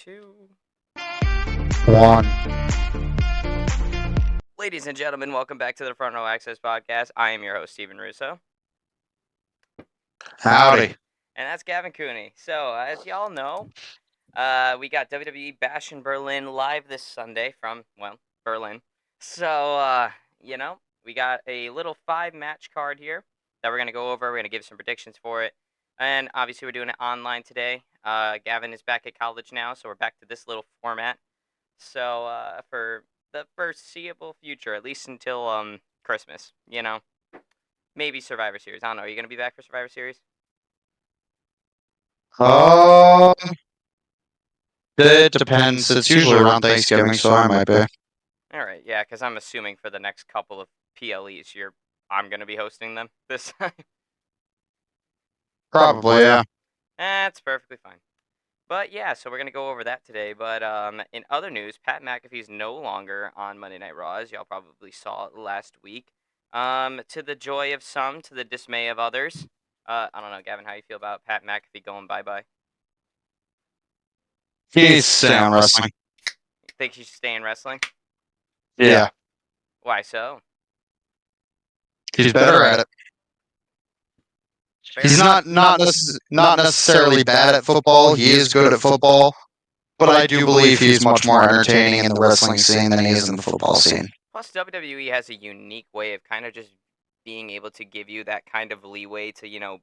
2. One. Ladies and gentlemen, welcome back to the Front Row Access Podcast. I am your host, Steven Russo. Howdy. And that's Gavin Cooney. So, as y'all know, we got WWE Bash in Berlin live this Sunday from, Berlin. So, we got a little 5-match card here that we're going to go over. We're going to give some predictions for it. And obviously, we're doing it online today. Gavin is back at college now, so we're back to this little format. So, for the foreseeable future, at least until Christmas, maybe Survivor Series. I don't know. Are you going to be back for Survivor Series? It depends. It's usually around Thanksgiving, so I might be. All right, yeah, because I'm assuming for the next couple of PLEs, I'm going to be hosting them this time. Probably, yeah. That's perfectly fine. But yeah, so we're going to go over that today. But in other news, Pat McAfee's no longer on Monday Night Raw, as y'all probably saw last week. To the joy of some, to the dismay of others. I don't know, Gavin, how you feel about Pat McAfee going bye-bye? He's staying on wrestling. You think he should stay in wrestling? Yeah. Why so? He's better at it. He's not necessarily bad at football. He is good at football. But I do believe he's much more entertaining in the wrestling scene than he is in the football scene. Plus, WWE has a unique way of kind of just being able to give you that kind of leeway to,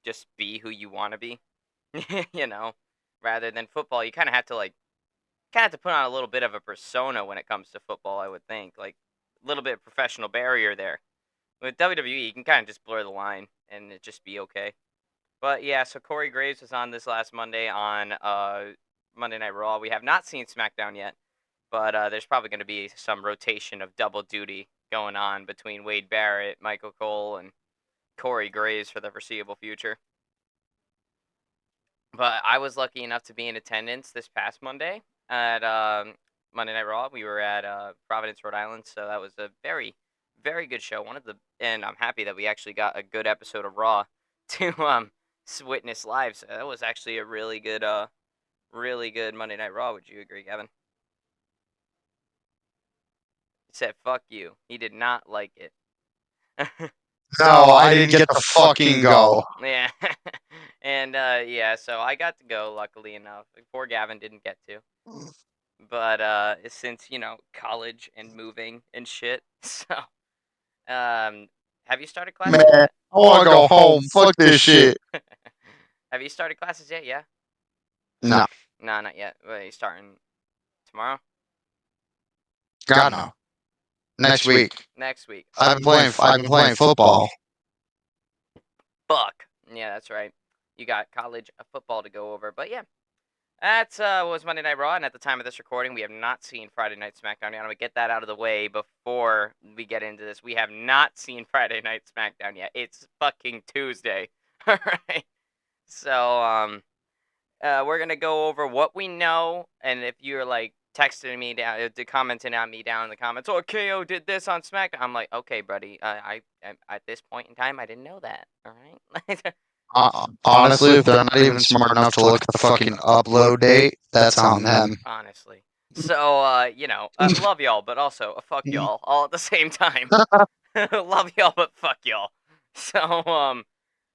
just be who you want to be. Rather than football, you kind of have to put on a little bit of a persona when it comes to football, I would think. Like, a little bit of professional barrier there. With WWE, you can kind of just blur the line and it just be okay. But yeah, so Corey Graves was on this last Monday on Monday Night Raw. We have not seen SmackDown yet, but there's probably going to be some rotation of double duty going on between Wade Barrett, Michael Cole, and Corey Graves for the foreseeable future. But I was lucky enough to be in attendance this past Monday at Monday Night Raw. We were at Providence, Rhode Island, so that was a very, very good show. And I'm happy that we actually got a good episode of Raw to witness live. So that was actually a really good Monday Night Raw. Would you agree, Gavin? He said, "Fuck you." He did not like it. No, I didn't get to fucking go. Yeah. And yeah, so I got to go, luckily enough. Poor Gavin didn't get to. But since, college and moving and shit. So have you started classes Man, yet? I want to go home. Fuck this shit. Have you started classes yet? Yeah? No. No, not yet. Wait, are you starting tomorrow? God, no. Next week. Next week. I've been playing football. Fuck. Yeah, that's right. You got college football to go over. But yeah, that's was Monday Night Raw, and at the time of this recording, we have not seen Friday Night SmackDown. I'm gonna get that out of the way before we get into this. We have not seen Friday Night SmackDown yet. It's fucking Tuesday. All right. So we're gonna go over what we know, and if you're like texting me down, commenting on me down in the comments, "Oh, KO did this on SmackDown," I'm like, okay, buddy. I at this point in time, I didn't know that. All right. Honestly, if they're not even smart enough to look at the fucking upload date, that's on them. Honestly. So, love y'all, but also fuck y'all all at the same time. Love y'all, but fuck y'all. So,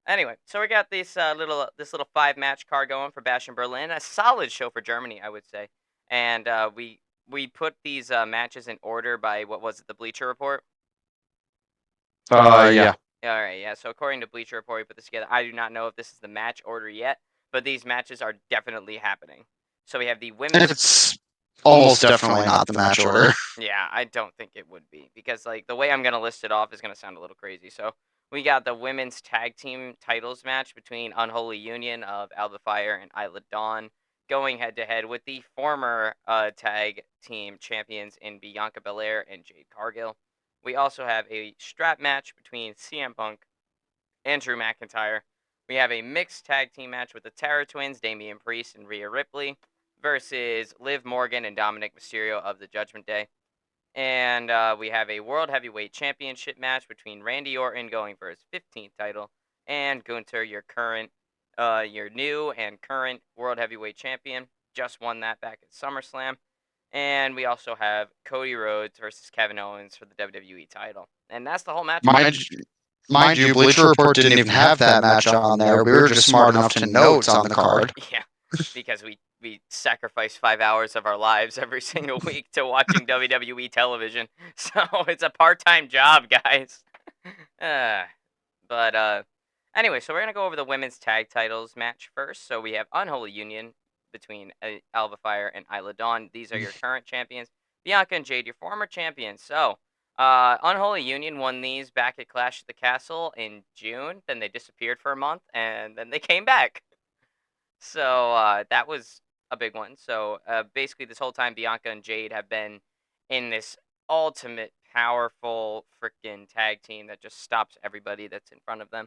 anyway, so we got this little 5-match card going for Bash in Berlin. A solid show for Germany, I would say. And we put these matches in order by, what was it, the Bleacher Report? Yeah. All right, yeah. So according to Bleacher Report, we put this together. I do not know if this is the match order yet, but these matches are definitely happening. So we have the women's. It's almost definitely not the match order. Yeah, I don't think it would be, because like the way I'm gonna list it off is gonna sound a little crazy. So we got the women's tag team titles match between Unholy Union of Alba Fire and Isla Dawn, going head to head with the former tag team champions in Bianca Belair and Jade Cargill. We also have a strap match between CM Punk and Drew McIntyre. We have a mixed tag team match with the Terror Twins, Damian Priest and Rhea Ripley, versus Liv Morgan and Dominic Mysterio of the Judgment Day. And we have a World Heavyweight Championship match between Randy Orton, going for his 15th title, and Gunther, your new and current World Heavyweight Champion. just won that back at SummerSlam. And we also have Cody Rhodes versus Kevin Owens for the WWE title. And that's the whole match. Mind you, Bleacher Report didn't even have that match on there. We were just smart enough to know it's on the card. Yeah, because we sacrifice 5 hours of our lives every single week to watching WWE television. So it's a part-time job, guys. But anyway, so we're going to go over the women's tag titles match first. So we have Unholy Union between Alba Fire and Isla Dawn. These are your current champions. Bianca and Jade, your former champions. So Unholy Union won these back at Clash at the Castle in June. Then they disappeared for a month, and then they came back. So that was a big one. So basically, this whole time, Bianca and Jade have been in this ultimate powerful freaking tag team that just stops everybody that's in front of them.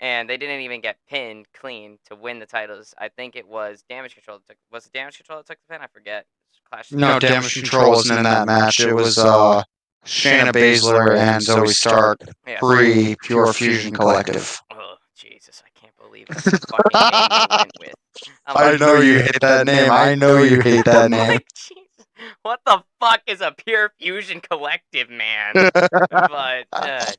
And they didn't even get pinned clean to win the titles. I think it was Damage Control that took. Was it Damage Control that took the pin? I forget. No, Damage Control wasn't in that match. It was Shayna Baszler and Zoe Stark, pre-Pure Fusion Collective. Oh, Jesus. I can't believe that's the fucking name they went with. I know you hate that name. I know you hate that name. Like, Jesus. What the fuck is a Pure Fusion Collective, man? But,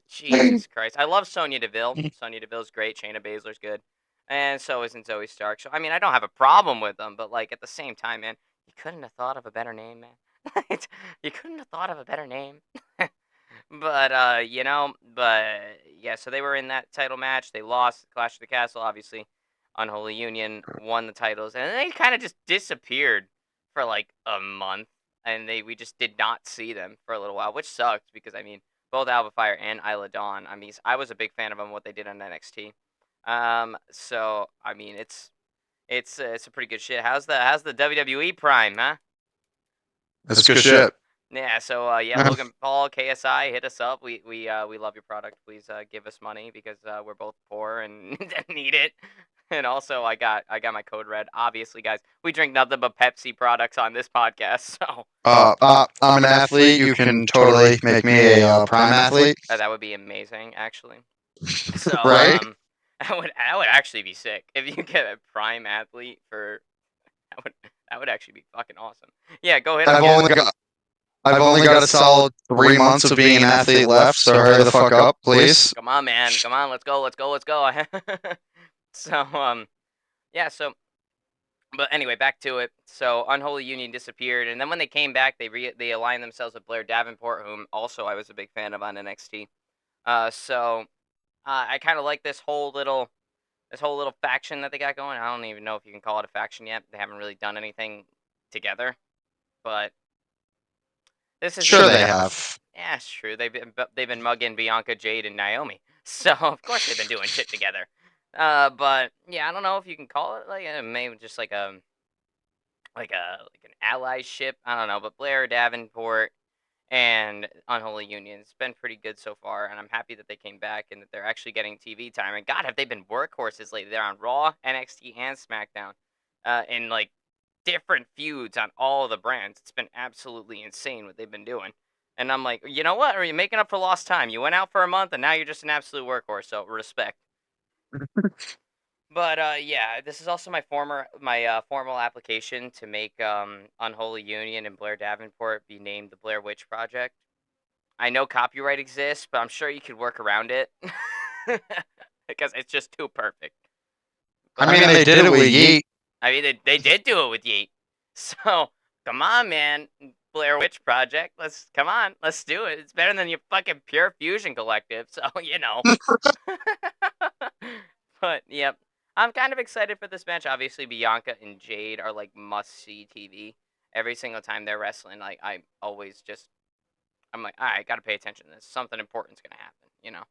Jesus Christ. I love Sonya Deville. Sonya Deville's great. Shayna Baszler's good. And so isn't Zoe Stark. So, I mean, I don't have a problem with them, but, like, at the same time, man, you couldn't have thought of a better name, man. You couldn't have thought of a better name. But, yeah, so they were in that title match. They lost Clash of the Castle, obviously. Unholy Union won the titles, and they kind of just disappeared for, like, a month. And we just did not see them for a little while, which sucked because, I mean, both Alba Fire and Isla Dawn, I mean, I was a big fan of them, what they did on NXT. So, I mean, it's a pretty good shit. How's the WWE Prime, huh? That's good shit. Yeah, so Logan Paul, KSI, hit us up. We love your product. Please give us money because we're both poor and need it. And also, I got my code red. Obviously, guys, we drink nothing but Pepsi products on this podcast. So I'm an athlete. You can totally make me a prime athlete. that would be amazing, actually. So Right? that would actually be sick if you get a prime athlete for that would actually be fucking awesome. Yeah, go ahead. I've only got a solid 3 months of being an athlete left, so hurry the fuck up, please. Come on, man. Come on, let's go. So, yeah, so, but anyway, back to it. So, Unholy Union disappeared, and then when they came back, they aligned themselves with Blair Davenport, whom also I was a big fan of on NXT. So, I kind of like this whole little faction that they got going. I don't even know if you can call it a faction yet. They haven't really done anything together, but this is Sure they have. Yeah, it's true. They've been mugging Bianca, Jade, and Naomi, so of course they've been doing shit together. But yeah, I don't know if you can call it like maybe just like an allyship. I don't know, but Blair Davenport and Unholy Union's been pretty good so far, and I'm happy that they came back and that they're actually getting TV time. And God, have they been workhorses lately? They're on Raw, NXT, and SmackDown, in like different feuds on all the brands. It's been absolutely insane what they've been doing. And I'm like, you know what? Are you making up for lost time? You went out for a month, and now you're just an absolute workhorse. So respect. But yeah, this is also my formal application to make Unholy Union and Blair Davenport be named the Blair Witch Project. I know copyright exists, but I'm sure you could work around it because it's just too perfect. But, I mean, they did it with Yeet. I mean, they did do it with Yeet. So come on, man, Blair Witch Project. Let's do it. It's better than your fucking Pure Fusion Collective. So you know. But yep. I'm kind of excited for this match. Obviously, Bianca and Jade are like must-see TV. Every single time they're wrestling, like I'm like, all right, gotta pay attention to this. Something important's gonna happen, you know.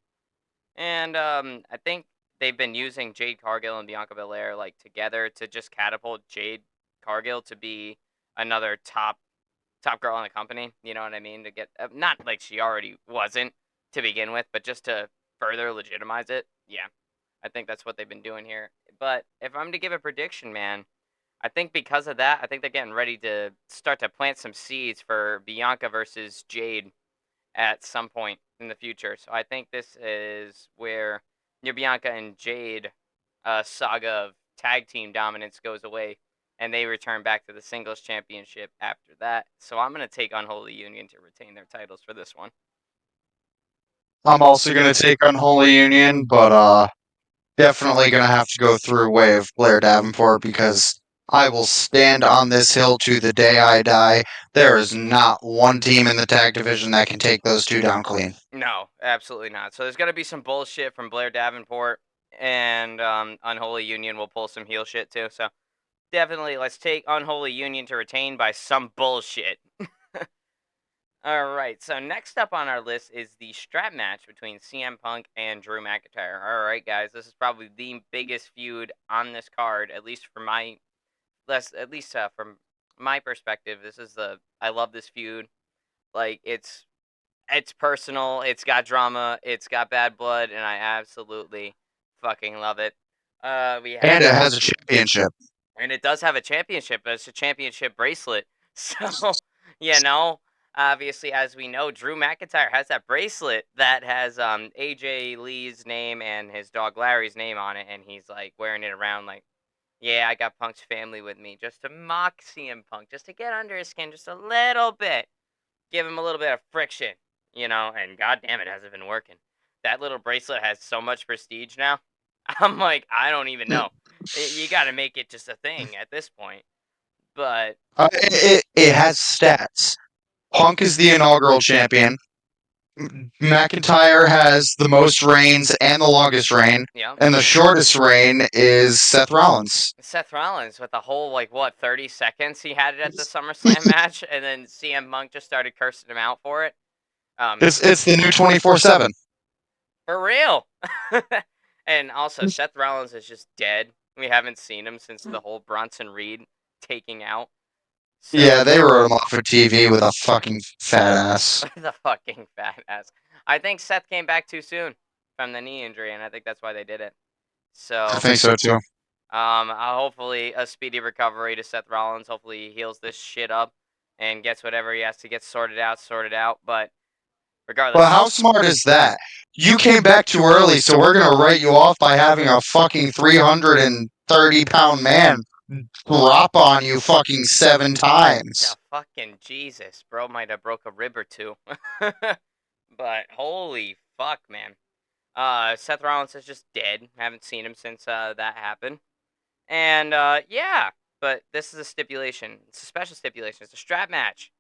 And I think they've been using Jade Cargill and Bianca Belair like together to just catapult Jade Cargill to be another top girl in the company. You know what I mean? To get not like she already wasn't to begin with, but just to further legitimize it. Yeah. I think that's what they've been doing here. But if I'm to give a prediction, man, I think because of that, I think they're getting ready to start to plant some seeds for Bianca versus Jade at some point in the future. So I think this is where your Bianca and Jade saga of tag team dominance goes away. and they return back to the singles championship after that. So I'm going to take Unholy Union to retain their titles for this one. I'm also going to take Unholy Union, but definitely going to have to go through way of Blair Davenport because I will stand on this hill to the day I die. There is not one team in the tag division that can take those two down clean. No, absolutely not. So there's going to be some bullshit from Blair Davenport, and Unholy Union will pull some heel shit too. So definitely, let's take Unholy Union to retain by some bullshit. All right, so next up on our list is the strap match between CM Punk and Drew McIntyre. All right, guys, this is probably the biggest feud on this card, at least from from my perspective. I love this feud. Like it's personal, it's got drama, it's got bad blood, and I absolutely fucking love it. We have And it has a championship. and it does have a championship, but it's a championship bracelet. So, you know, obviously, as we know, Drew McIntyre has that bracelet that has AJ Lee's name and his dog Larry's name on it, and he's like wearing it around like, yeah, I got Punk's family with me, just to mock CM Punk, just to get under his skin just a little bit, give him a little bit of friction, and god damn it, hasn't been working. That little bracelet has so much prestige now. I'm like, I don't even know. You got to make it just a thing at this point. But It has stats. Punk is the inaugural champion. McIntyre has the most reigns and the longest reign, yeah, and the shortest reign is Seth Rollins. Seth Rollins with the whole like what 30 seconds he had it at the SummerSlam match, and then CM Punk just started cursing him out for it. It's the new 24/7. For real. And also, Seth Rollins is just dead. We haven't seen him since the whole Bronson Reed taking out. So, Yeah, they wrote him off of TV with a fucking fat ass. the fucking fat ass. I think Seth came back too soon from the knee injury, and I think that's why they did it. I So, think so too. hopefully a speedy recovery to Seth Rollins. Hopefully he heals this shit up and gets whatever he has to get sorted out. But regardless, Well, how smart is that? You came back too early, so we're gonna write you off by having a fucking 330-pound man drop on you fucking 7 times. the fucking Jesus, bro, might have broke a rib or two. But holy fuck, man. Seth Rollins is just dead. Haven't seen him since that happened. And yeah, but this is a stipulation. It's a special stipulation. It's a strap match.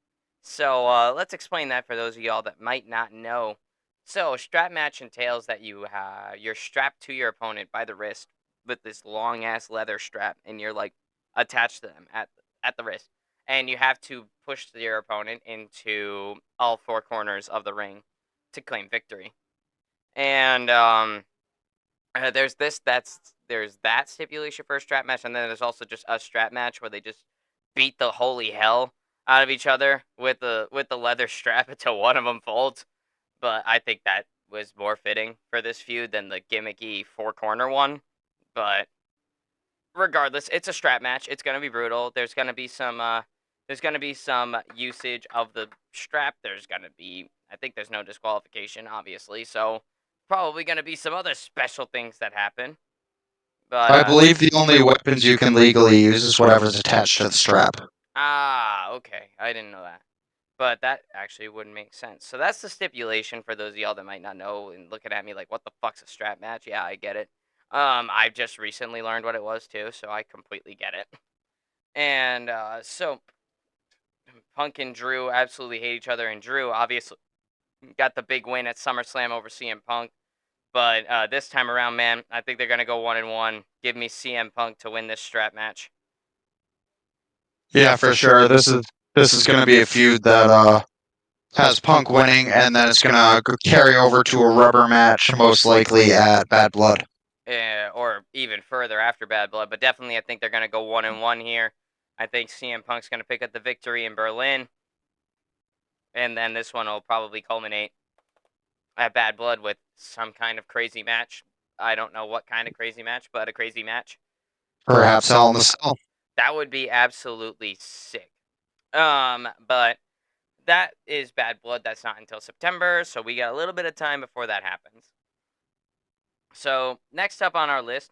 So let's explain that for those of y'all that might not know. So a strap match entails that you're strapped to your opponent by the wrist with this long ass leather strap, and you're like attached to them at the wrist, and you have to push your opponent into all four corners of the ring to claim victory. And there's that stipulation for a strap match, and then there's also just a strap match where they just beat the holy hell out of each other with the leather strap until one of them folds. But I think that was more fitting for this feud than the gimmicky four corner one. But regardless, it's a strap match. It's gonna be brutal. There's gonna be some usage of the strap. I think there's no disqualification, obviously. So probably gonna be some other special things that happen. But I believe the only weapons you can legally use is whatever's attached to the strap. okay, I didn't know that. But that actually wouldn't make sense. So that's the stipulation for those of y'all that might not know and looking at me like, what the fuck's a strap match? Yeah, I get it. I've just recently learned what it was too, so I completely get it. And so Punk and Drew absolutely hate each other, and Drew obviously got the big win at SummerSlam over CM Punk. But this time around, man, I think they're gonna go 1-1. Give me CM Punk to win this strap match. Yeah, for sure. This is going to be a feud that has Punk winning, and then it's going to carry over to a rubber match, most likely at Bad Blood. Or even further after Bad Blood. But definitely, I think they're gonna go 1-1 here. I think CM Punk's gonna pick up the victory in Berlin, and then this one will probably culminate at Bad Blood with some kind of crazy match. I don't know what kind of crazy match, but a crazy match. Perhaps Hell in the Cell. That would be absolutely sick. But that is Bad Blood. That's not until September, so we got a little bit of time before that happens. So next up on our list,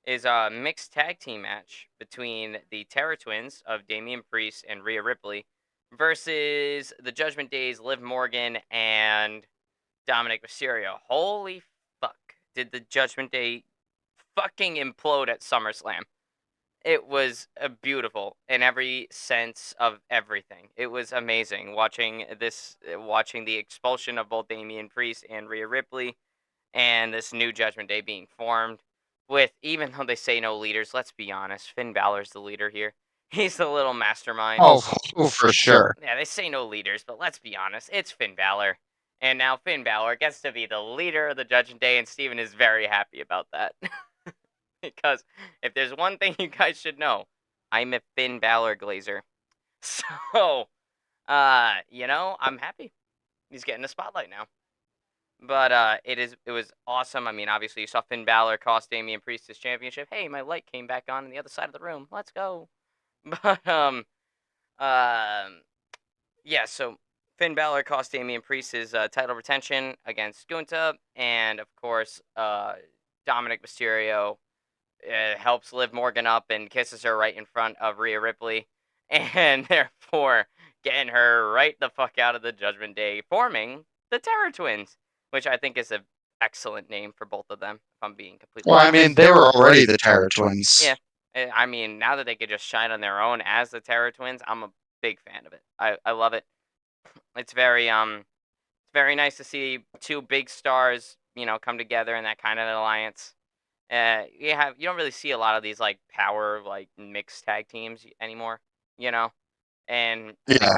is a mixed tag team match between the Terror Twins of Damian Priest and Rhea Ripley versus the Judgment Day's Liv Morgan and Dominic Mysterio. Holy fuck. Did the Judgment Day fucking implode at SummerSlam? It was beautiful in every sense of everything. It was amazing watching the expulsion of both Damian Priest and Rhea Ripley, and this new Judgment Day being formed. With even though they say no leaders, let's be honest, Finn Balor's the leader here. He's the little mastermind. Oh, for sure. Yeah, they say no leaders, but let's be honest, it's Finn Balor. And now Finn Balor gets to be the leader of the Judgment Day, and Steven is very happy about that. Because if there's one thing you guys should know, I'm a Finn Balor glazer. So, I'm happy. He's getting the spotlight now. But it was awesome. I mean, obviously you saw Finn Balor cost Damian Priest his championship. Hey, my light came back on the other side of the room. Let's go. But yeah. So Finn Balor cost Damian Priest his title retention against Gunta, and of course, Dominic Mysterio helps Liv Morgan up and kisses her right in front of Rhea Ripley, and therefore getting her right the fuck out of the Judgment Day, forming the Terror Twins, which I think is an excellent name for both of them, if I'm being completely honest. Well, I mean, they were already the Terror Twins. Yeah. I mean, now that they could just shine on their own as the Terror Twins, I'm a big fan of it. I love it. It's very nice to see two big stars, come together in that kind of alliance. You don't really see a lot of these like power like mixed tag teams anymore, and I think Yeah.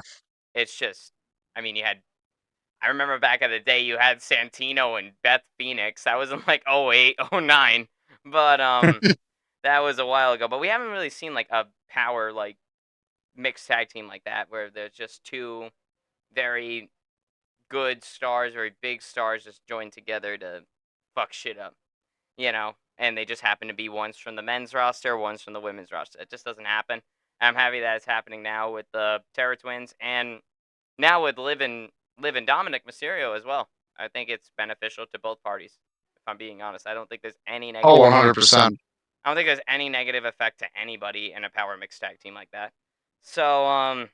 it's just, I mean, I remember back in the day you had Santino and Beth Phoenix. That was in like 08, 09. But that was a while ago. But we haven't really seen like a power like mixed tag team like that where there's just two very good stars, very big stars just joined together to fuck shit up, and they just happen to be one's from the men's roster, one's from the women's roster. It just doesn't happen. I'm happy that it's happening now with the Terror Twins and now with Liv and Dominic Mysterio as well. I think it's beneficial to both parties. If I'm being honest, I don't think there's any negative. Oh, 100%. I don't think there's any negative effect to anybody in a power mixed tag team like that. So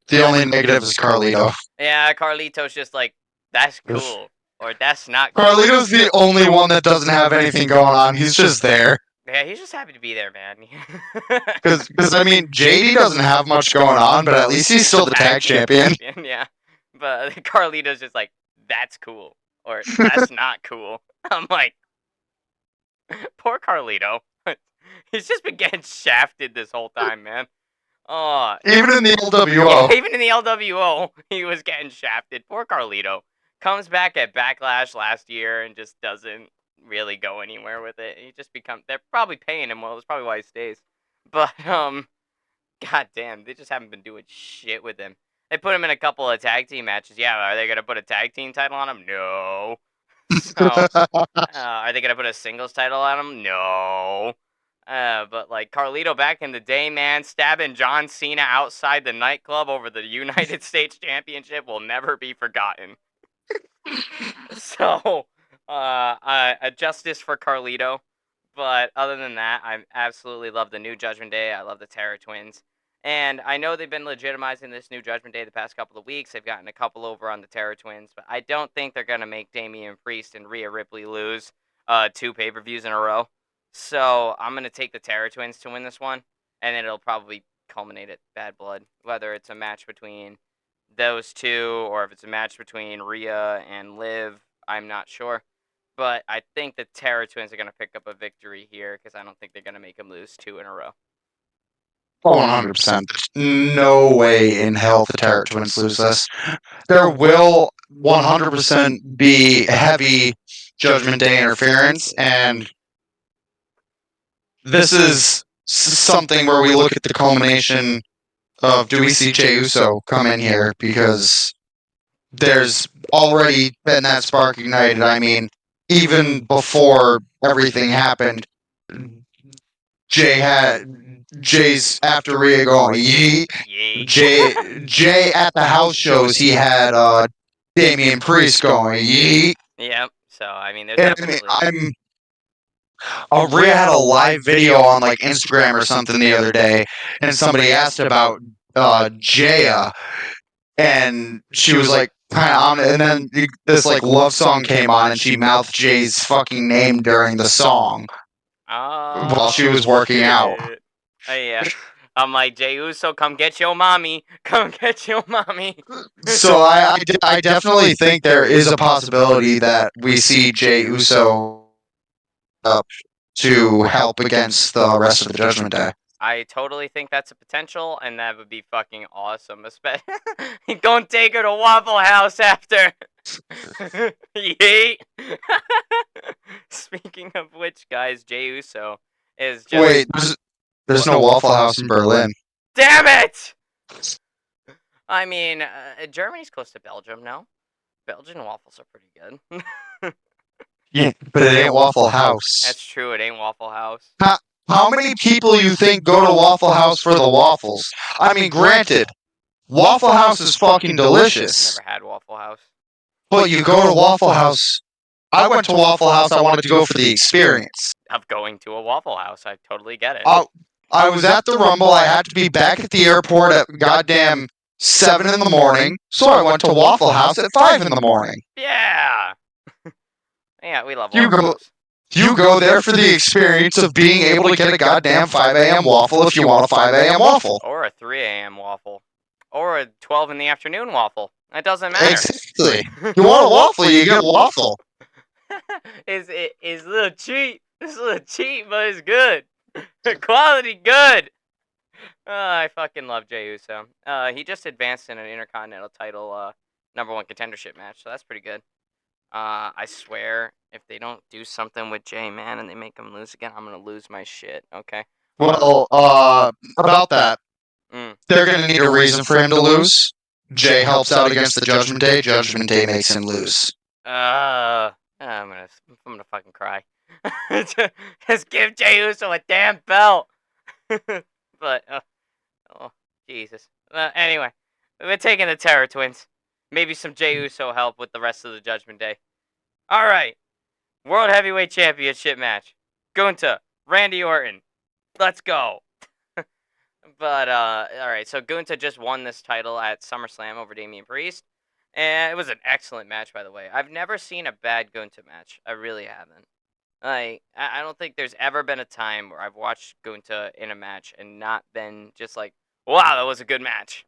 The only negative is Carlito. yeah, Carlito's just like, that's cool or that's not cool. Carlito's the only one that doesn't have anything going on. He's just there. Yeah, he's just happy to be there, man. Because I mean, JD doesn't have much going on, but at least he's still the tag champion. Yeah, but Carlito's just like, that's cool or that's not cool. I'm like, poor Carlito. He's just been getting shafted this whole time, man. Oh, even in the LWO. Yeah, even in the LWO, he was getting shafted. Poor Carlito. Comes back at Backlash last year and just doesn't really go anywhere with it. They're probably paying him well. That's probably why he stays. But, god damn, they just haven't been doing shit with him. They put him in a couple of tag team matches. Yeah, are they going to put a tag team title on him? No. So, are they going to put a singles title on him? No. But like Carlito back in the day, man, stabbing John Cena outside the nightclub over the United States Championship will never be forgotten. So, a justice for Carlito. But other than that, I absolutely love the new Judgment Day. I love the Terror Twins. And I know they've been legitimizing this new Judgment Day the past couple of weeks. They've gotten a couple over on the Terror Twins. But I don't think they're going to make Damian Priest and Rhea Ripley lose 2 pay-per-views in a row. So I'm going to take the Terror Twins to win this one. And it'll probably culminate at Bad Blood. Whether it's a match between those two or if it's a match between Rhea and Liv, I'm not sure. But I think the Terror Twins are going to pick up a victory here because I don't think they're going to make them lose 2 in a row. 100%. There's no way in hell the Terror Twins lose this. There will 100% be heavy Judgment Day interference, and this is something where we look at the culmination of, do we see Jey Uso come in here? Because there's already been that spark ignited. I mean, even before everything happened, Jay's after Rhea going yeet. Jay at the house shows he had Damian Priest going yeet. Yep. So I mean, there's definitely. Rhea had a live video on like Instagram or something the other day, and somebody asked about Jaya, and she was like kind of on it, and then this like love song came on, and she mouthed Jay's fucking name during the song while she was working out. Shit. Oh, yeah. I'm like, Jey Uso, come get your mommy. Come get your mommy. So I definitely think there is a possibility that we see Jey Uso up to help against the rest of the Judgment Day. I totally think that's a potential, and that would be fucking awesome. Especially, he gonna take her to Waffle House after. Yeet. Speaking of which, guys, Jey Uso is just. Wait, there's no Waffle House in Berlin. Damn it! I mean, Germany's close to Belgium, no? Belgian waffles are pretty good. Yeah, but it ain't Waffle House. That's true, it ain't Waffle House. How many people you think go to Waffle House for the waffles? I mean, granted, Waffle House is fucking delicious. Never had Waffle House. But you go to Waffle House. I went to Waffle House. I wanted to go for the experience of going to a Waffle House. I totally get it. I was at the Rumble. I had to be back at the airport at goddamn 7 in the morning. So I went to Waffle House at 5 in the morning. Yeah. Yeah, we love Waffle House. You go there for the experience of being able to get a goddamn 5 a.m. waffle if you want a 5 a.m. waffle. Or a 3 a.m. waffle. Or a 12 in the afternoon waffle. It doesn't matter. Exactly. You want a waffle, you get a waffle. It's a little cheap. It's a little cheap, but it's good. Quality good. I fucking love Jey Uso. He just advanced in an Intercontinental title #1 contendership match, so that's pretty good. I swear, if they don't do something with Jay, man, and they make him lose again, I'm gonna lose my shit. Okay. Well, about that, they're gonna need a reason for him to lose. Jay helps out against the Judgment Day. Judgment Day makes him lose. I'm gonna fucking cry. Just give Jey Uso a damn belt. But oh Jesus. Anyway, we're taking the Terror Twins. Maybe some Jey Uso help with the rest of the Judgment Day. All right, World Heavyweight Championship match. Gunta, Randy Orton. Let's go. But all right, so Gunta just won this title at SummerSlam over Damian Priest, and it was an excellent match, by the way. I've never seen a bad Gunta match. I really haven't. Like, I don't think there's ever been a time where I've watched Gunta in a match and not been just like, wow, that was a good match.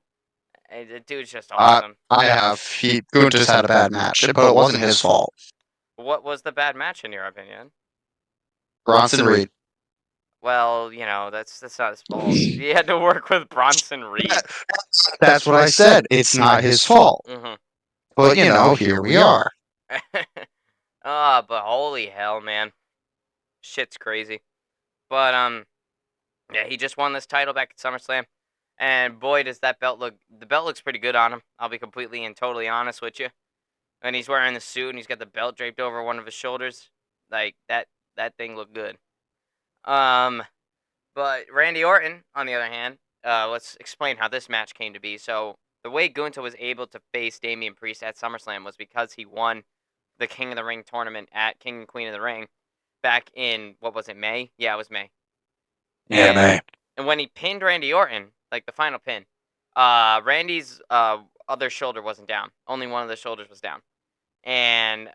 The dude's just awesome. I have. Gunta's had a bad match, but it wasn't his fault. What was the bad match, in your opinion? Bronson Reed. Well, that's not his fault. He had to work with Bronson Reed. That's what I said. It's not his fault. Mm-hmm. But, here we are. But holy hell, man. Shit's crazy. But, yeah, he just won this title back at SummerSlam. And boy, does that belt look... The belt looks pretty good on him. I'll be completely and totally honest with you. And he's wearing the suit and he's got the belt draped over one of his shoulders. Like, that thing looked good. But Randy Orton, on the other hand, let's explain how this match came to be. So, the way Gunta was able to face Damian Priest at SummerSlam was because he won the King of the Ring tournament at King and Queen of the Ring back in, what was it, May? Yeah, it was May. Yeah, May. And when he pinned Randy Orton, like the final pin, Randy's other shoulder wasn't down. Only one of the shoulders was down. And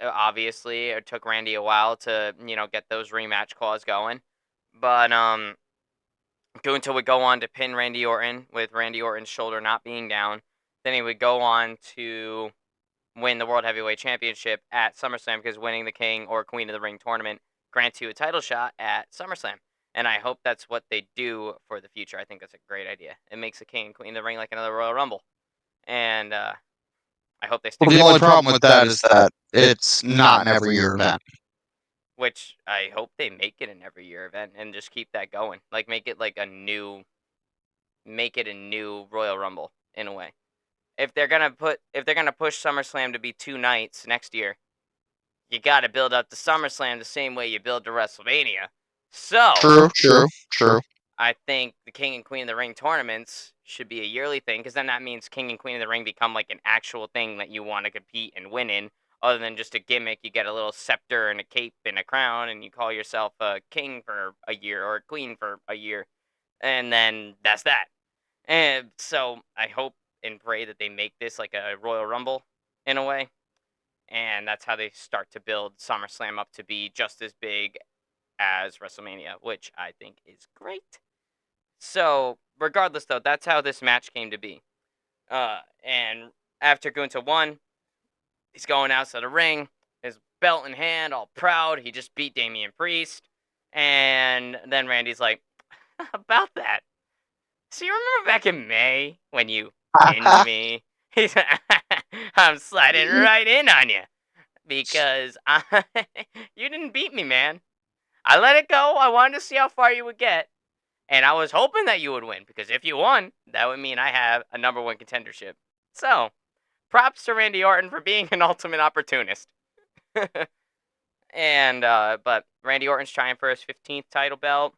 obviously, it took Randy a while to, get those rematch claws going. But Gunta would go on to pin Randy Orton with Randy Orton's shoulder not being down. Then he would go on to win the World Heavyweight Championship at SummerSlam because winning the King or Queen of the Ring tournament grants you a title shot at SummerSlam. And I hope that's what they do for the future. I think that's a great idea. It makes the King and Queen of the Ring like another Royal Rumble. And I hope they stick with it. The only problem with that is that it's not an every year event. Which I hope they make it an every year event and just keep that going. Like, make it a new Royal Rumble in a way. If they're gonna push SummerSlam to be 2 nights next year, you gotta build up to SummerSlam the same way you build to WrestleMania. So True. I think the King and Queen of the Ring tournaments should be a yearly thing, because then that means King and Queen of the Ring become like an actual thing that you want to compete and win in, other than just a gimmick. You get a little scepter and a cape and a crown, and you call yourself a king for a year or a queen for a year, and then that's that. And so I hope and pray that they make this like a Royal Rumble in a way, and that's how they start to build SummerSlam up to be just as big as WrestleMania, which I think is great. So, regardless, though, that's how this match came to be. And after Gunther won, he's going out to the ring, his belt in hand, all proud. He just beat Damian Priest. And then Randy's like, about that. So you remember back in May when you pinned me? He's I'm sliding right in on you because you didn't beat me, man. I let it go. I wanted to see how far you would get. And I was hoping that you would win, because if you won, that would mean I have a number one contendership. So, props to Randy Orton for being an ultimate opportunist. And, but Randy Orton's trying for his 15th title belt,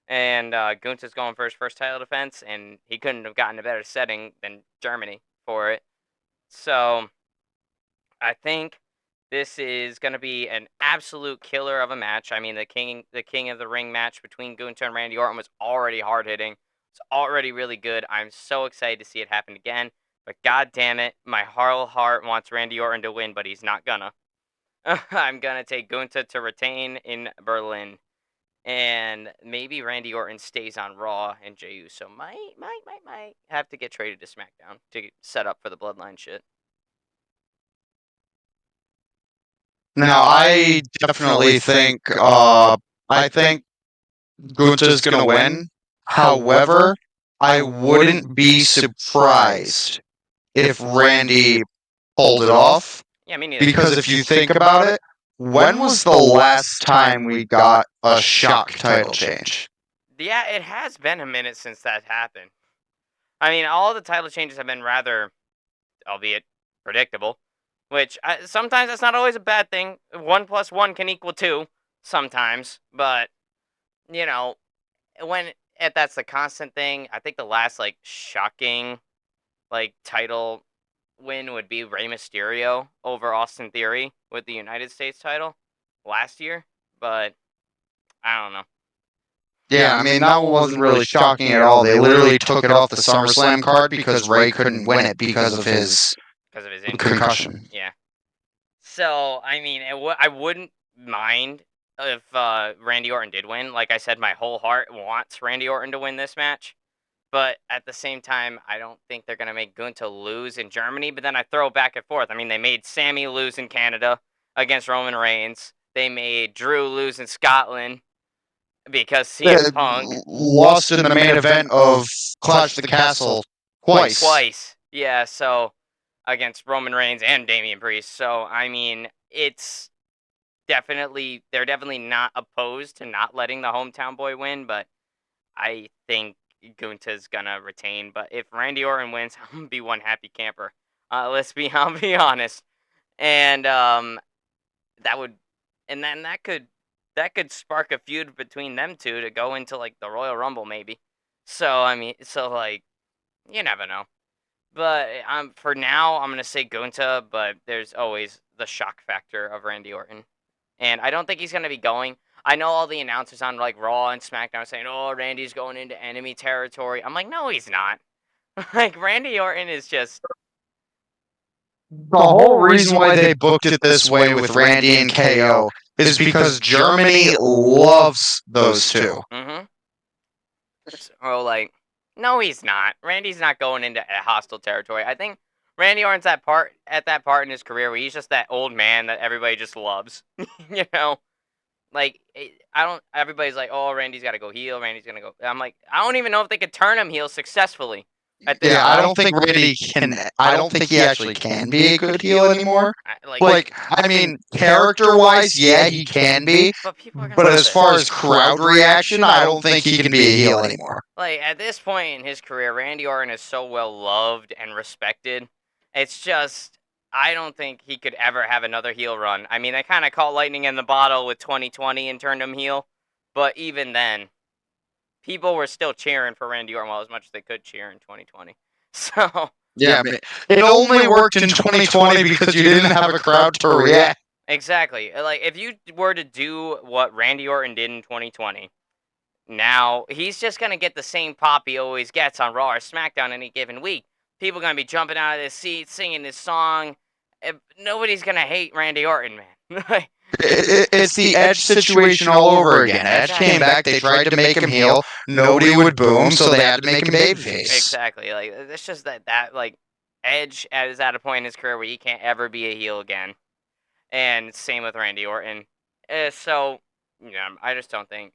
and Gunther's going for his first title defense, and he couldn't have gotten a better setting than Germany for it. So, I think this is going to be an absolute killer of a match. I mean, the king of the ring match between Gunther and Randy Orton was already hard hitting. It's already really good. I'm so excited to see it happen again. But god damn it, my whole heart wants Randy Orton to win, but he's not gonna. I'm gonna take Gunther to retain in Berlin, and maybe Randy Orton stays on Raw, and Jey Uso might have to get traded to SmackDown to set up for the Bloodline shit. Now, I definitely think I think Gunther's gonna win. However, I wouldn't be surprised if Randy pulled it off. Yeah, me neither. Because if you think about it, when was the last time we got a shock title change? Yeah, it has been a minute since that happened. I mean, all the title changes have been rather, albeit predictable, which sometimes that's not always a bad thing. 1 + 1 can equal 2 sometimes, but, you know, when if that's the constant thing, I think the last, like, shocking, like, title win would be Rey Mysterio over Austin Theory with the United States title last year, but I don't know. Yeah, I mean, that wasn't really shocking at all. They literally took it off the SummerSlam card because Ray couldn't win it because of his injury. concussion. Yeah. So, I mean, I wouldn't mind if Randy Orton did win. Like I said, my whole heart wants Randy Orton to win this match. But at the same time, I don't think they're going to make Gunther lose in Germany. But then I throw back and forth. I mean, they made Sammy lose in Canada against Roman Reigns. They made Drew lose in Scotland because CM Punk lost in the main event of Clash of the Castle twice. Twice. Yeah, so against Roman Reigns and Damian Priest. So, I mean, it's they're definitely not opposed to not letting the hometown boy win, but I think Gunther's gonna retain. But if Randy Orton wins, I'm gonna be one happy camper. I'll be honest. And that would, and then that could spark a feud between them two to go into like the Royal Rumble maybe. So I mean, so like, you never know. But for now, I'm gonna say Gunther, but there's always the shock factor of Randy Orton, and I don't think he's gonna be going. I know all the announcers on like Raw and SmackDown are saying, "Oh, Randy's going into enemy territory." I'm like, no, he's not. Like Randy Orton is just The whole reason why they booked it this way with Randy and KO is because Germany loves those two. mm-hmm. So like, no, he's not. Randy's not going into a hostile territory. I think Randy Orton's at that part in his career where he's just that old man that everybody just loves. You know, like I don't. Everybody's like, "Oh, Randy's got to go heel. Randy's gonna go." I'm like, I don't even know if they could turn him heel successfully. At this Yeah, I don't think Randy can. I don't think he actually can be a good heel anymore. Like, I mean, character-wise, yeah, he can be. but people are gonna But love as it. far as crowd reaction, I don't think he can be a heel anymore. Like at this point in his career, Randy Orton is so well loved and respected. It's just I don't think he could ever have another heel run. I mean, they kind of caught lightning in the bottle with 2020 and turned him heel, but even then, people were still cheering for Randy Orton, well, as much as they could cheer in 2020. So Yeah, it only worked in 2020 because you didn't have a crowd to react. exactly, like if you were to do what Randy Orton did in 2020, now he's just gonna get the same pop he always gets on Raw or SmackDown any given week. People gonna be jumping out of their seats, singing this song. Nobody's gonna hate Randy Orton, man. It's the Edge situation all over again. Edge came back, they tried to make him heel, nobody would boo him, so they had to make him babyface. Exactly. Like it's just that like Edge is at a point in his career where he can't ever be a heel again, and same with Randy Orton. So I just don't think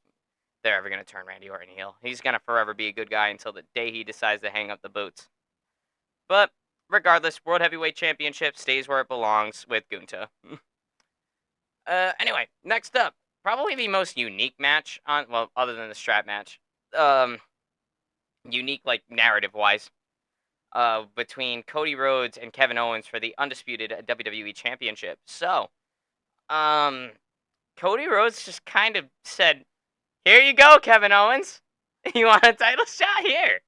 they're ever gonna turn Randy Orton heel. He's gonna forever be a good guy until the day he decides to hang up the boots. But regardless, World Heavyweight Championship stays where it belongs with Gunta. Anyway, next up, probably the most unique match on other than the strap match. Unique like narrative wise. Between Cody Rhodes and Kevin Owens for the undisputed WWE Championship. So, um, Cody Rhodes just kind of said, "Here you go, Kevin Owens. You want a title shot? Here,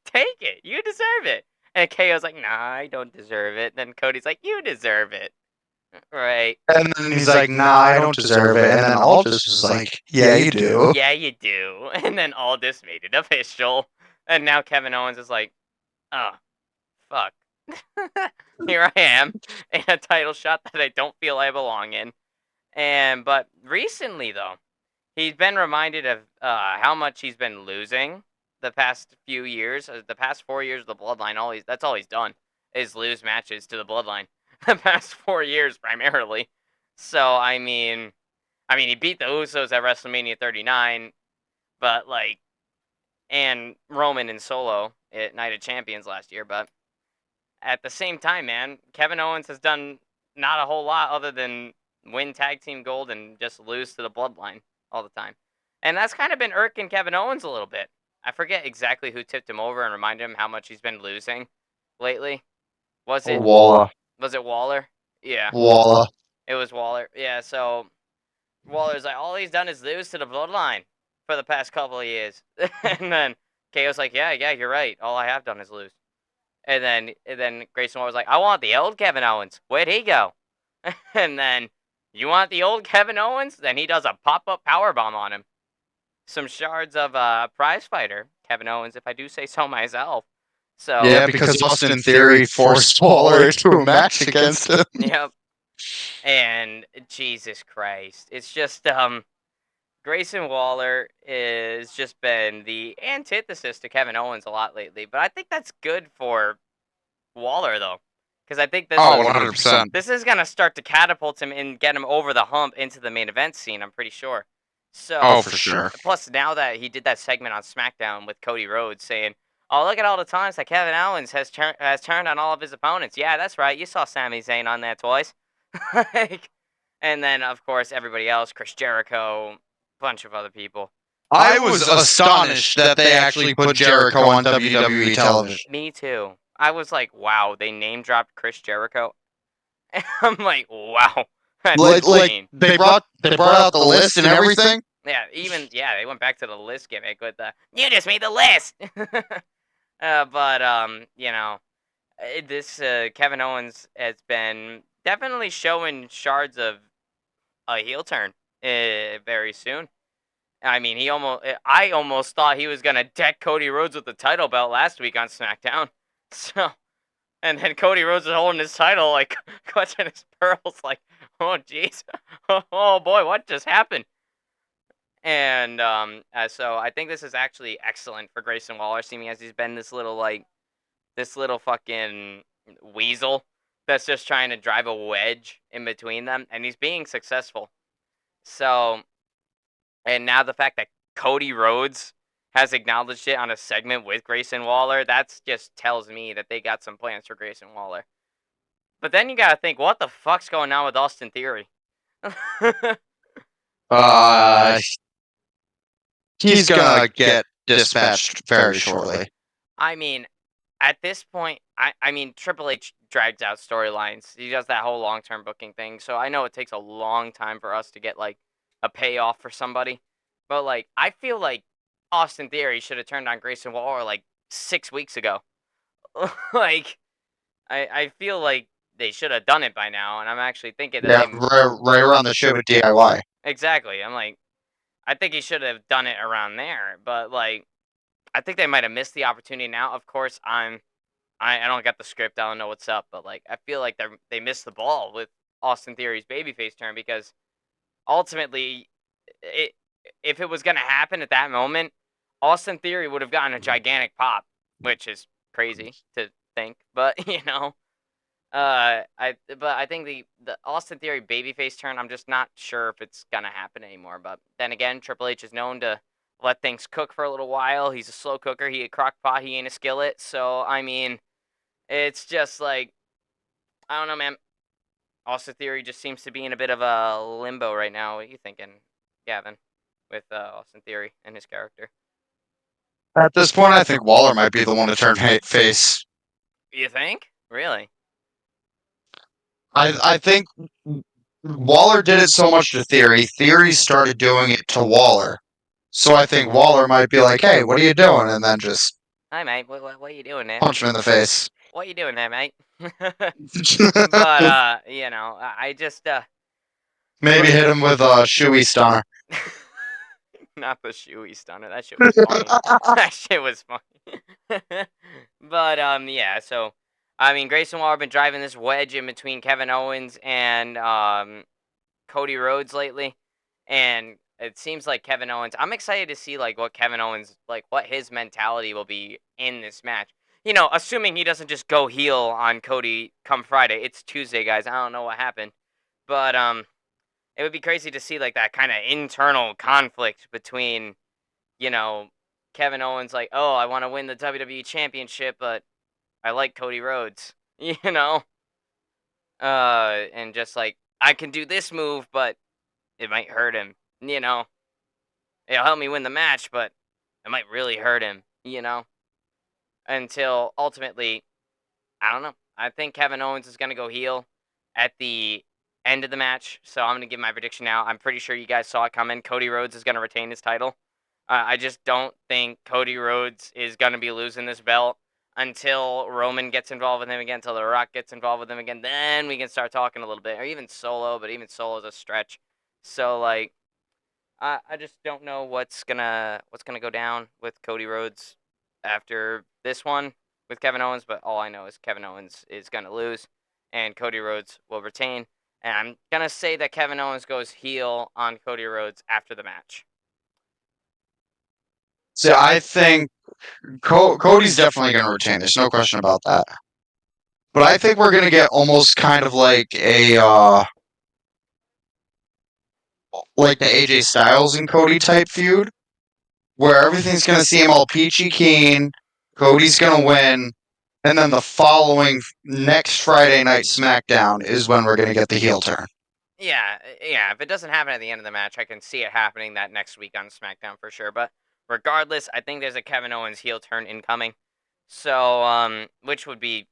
take it. You deserve it." And KO's like, "Nah, I don't deserve it." Then Cody's like, "You deserve it." Right. And then he's like, nah, I don't deserve it. And then Aldous was like, yeah, you do. Yeah, you do. And then Aldis made it official. And now Kevin Owens is like, "Oh, fuck." Here I am in a title shot that I don't feel I belong in. But recently though, he's been reminded of how much he's been losing the past few years. The past 4 years of the Bloodline, that's all he's done is lose matches to the Bloodline. The past 4 years primarily. So he beat the Usos at WrestleMania 39, but and Roman and Solo at Night of Champions last year, but at the same time, man, Kevin Owens has done not a whole lot other than win tag team gold and just lose to the Bloodline all the time. And that's kind of been irking Kevin Owens a little bit. I forget exactly who tipped him over and reminded him how much he's been losing lately. Was it Walla. Was it Waller? Yeah. Walla. It was Waller. Yeah, so Waller's like, all he's done is lose to the Bloodline for the past couple of years. And then KO's like, yeah, you're right. All I have done is lose. And then Grayson Waller was like, I want the old Kevin Owens. Where'd he go? And then, you want the old Kevin Owens? Then he does a pop-up powerbomb on him. Some shards of prize fighter, Kevin Owens, if I do say so myself. So Yeah, because Austin Theory forced Waller into a match against him. Yep. And Jesus Christ. It's just Grayson Waller has just been the antithesis to Kevin Owens a lot lately, but I think that's good for Waller though, because I think 100%. this is gonna start to catapult him and get him over the hump into the main event scene. I'm pretty sure. So, For sure. plus now that he did that segment on SmackDown with Cody Rhodes saying, "Oh, look at all the times that Kevin Owens has turned on all of his opponents." Yeah, that's right. You saw Sami Zayn on there twice. And then of course everybody else, Chris Jericho, bunch of other people. I was astonished that they actually put Jericho on WWE television. Me too. I was like, wow, they name dropped Chris Jericho. And I'm like, wow. That's insane. They brought out the list and everything. Yeah, they went back to the list gimmick with the "you just made the list." This Kevin Owens has been definitely showing shards of a heel turn very soon. I mean, I almost thought he was gonna deck Cody Rhodes with the title belt last week on SmackDown. So, and then Cody Rhodes is holding his title, like clutching his pearls, like, oh jeez, oh boy, what just happened? And so I think this is actually excellent for Grayson Waller, seeing as he's been this little fucking weasel that's just trying to drive a wedge in between them, and he's being successful. So, and now the fact that Cody Rhodes has acknowledged it on a segment with Grayson Waller, that's just tells me that they got some plans for Grayson Waller. But then you gotta think, what the fuck's going on with Austin Theory? He's gonna get dispatched very shortly. I mean, at this point, I mean, Triple H drags out storylines. He does that whole long-term booking thing. So I know it takes a long time for us to get like a payoff for somebody. But like, I feel like Austin Theory should have turned on Grayson Waller like 6 weeks ago. like I feel like they should have done it by now, and I'm actually thinking that Yeah, they right around the show with DIY. exactly. I'm like, I think he should have done it around there, but like, I think they might have missed the opportunity. Now, of course, I don't get the script. I don't know what's up, but like, I feel like they missed the ball with Austin Theory's babyface turn because ultimately, it if it was gonna happen at that moment, Austin Theory would have gotten a gigantic pop, which is crazy to think, but I think the Austin Theory babyface turn, I'm just not sure if it's gonna happen anymore. But then again, Triple H is known to let things cook for a little while. He's a slow cooker. He a crock pot. He ain't a skillet. So I mean, it's just like I don't know, man. Austin Theory just seems to be in a bit of a limbo right now. What are you thinking, Gavin, with Austin Theory and his character? At this point, I think Waller might be the one to turn face. You think? Really? I think Waller did it so much to Theory. Theory started doing it to Waller. So I think Waller might be like, "Hey, what are you doing?" And then just Hi, mate. What are you doing there? punch him in the face. What are you doing there, mate? But I just Maybe but hit him with a shoey stunner. not the shoey stunner. That shit was funny. That shit was funny. But yeah. So I mean, Grayson Waller been driving this wedge in between Kevin Owens and Cody Rhodes lately, and it seems like Kevin Owens. I'm excited to see like what Kevin Owens like what his mentality will be in this match. Assuming he doesn't just go heel on Cody come Friday. It's Tuesday, guys. I don't know what happened, but it would be crazy to see like that kind of internal conflict between you know Kevin Owens like, oh, I want to win the WWE Championship, but I like Cody Rhodes, and just like I can do this move, but it might hurt him. It'll help me win the match, but it might really hurt him. Until ultimately, I don't know. I think Kevin Owens is going to go heel at the end of the match. So I'm going to give my prediction now. I'm pretty sure you guys saw it coming. Cody Rhodes is going to retain his title. I just don't think Cody Rhodes is going to be losing this belt until Roman gets involved with him again, until The Rock gets involved with him again. Then we can start talking a little bit, or even Solo, but even Solo's a stretch. So, like, I just don't know what's gonna go down with Cody Rhodes after this one with Kevin Owens, but all I know is Kevin Owens is gonna lose, and Cody Rhodes will retain. And I'm gonna say that Kevin Owens goes heel on Cody Rhodes after the match. So I think Cody's definitely going to retain. There's no question about that. But I think we're going to get almost kind of like the AJ Styles and Cody type feud, where everything's going to seem all peachy keen. Cody's going to win, and then the following next Friday night SmackDown is when we're going to get the heel turn. Yeah, yeah. If it doesn't happen at the end of the match, I can see it happening that next week on SmackDown for sure. But regardless, I think there's a Kevin Owens heel turn incoming. So, which would be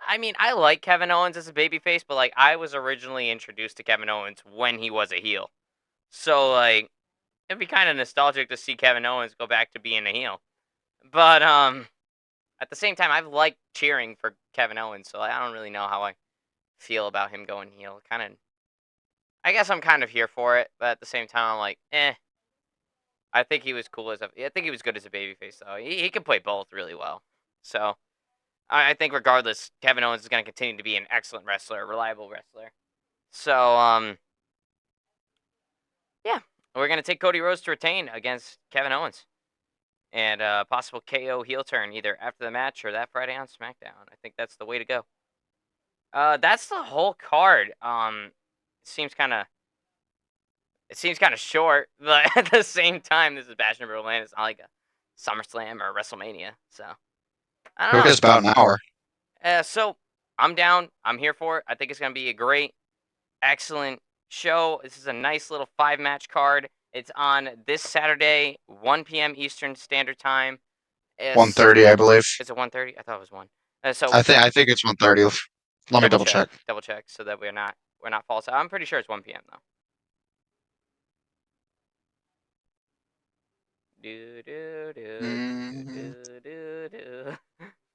I mean, I like Kevin Owens as a babyface, but like I was originally introduced to Kevin Owens when he was a heel. So like it'd be kind of nostalgic to see Kevin Owens go back to being a heel. But at the same time I've liked cheering for Kevin Owens, so like, I don't really know how I feel about him going heel. Kind of I guess I'm kind of here for it, but at the same time I'm like, "Eh, I think he was cool I think he was good as a babyface though. He can play both really well." So, I think regardless, Kevin Owens is going to continue to be an excellent wrestler, a reliable wrestler. So, yeah, we're going to take Cody Rhodes to retain against Kevin Owens. And possible KO heel turn either after the match or that Friday on SmackDown. I think that's the way to go. That's the whole card. It seems kind of short, but at the same time, this is Bash in Berlin. It's not like a SummerSlam or a WrestleMania, so I don't Took know. us about an hour. So I'm down. I'm here for it. I think it's gonna be a great, excellent show. This is a nice little 5 match card. It's on this Saturday, 1 p.m. Eastern Standard Time. It's 1:30, I believe. is it 1:30? I thought it was one. So I think it's 1:30. Let me double check. double check, so that we're not false. I'm pretty sure it's 1 p.m. though. Do do do do Mm-hmm. do do do.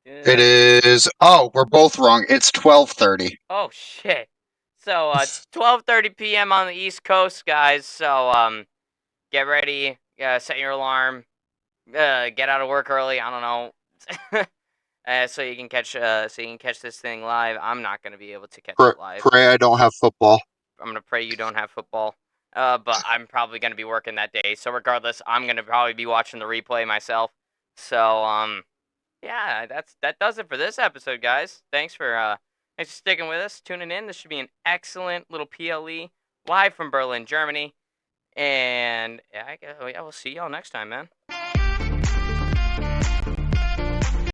It is. Oh, we're both wrong. It's 12:30. Oh shit. So 12:30 p.m. on the East Coast, guys. So get ready. Set your alarm. Get out of work early. I don't know. So you can catch this thing live. I'm not gonna be able to catch it live. Pray I don't have football. I'm gonna pray you don't have football. But I'm probably gonna be working that day. So regardless, I'm gonna probably be watching the replay myself. So yeah, that does it for this episode, guys. Thanks for sticking with us, tuning in. This should be an excellent little PLE live from Berlin, Germany. And yeah, we'll see y'all next time, man.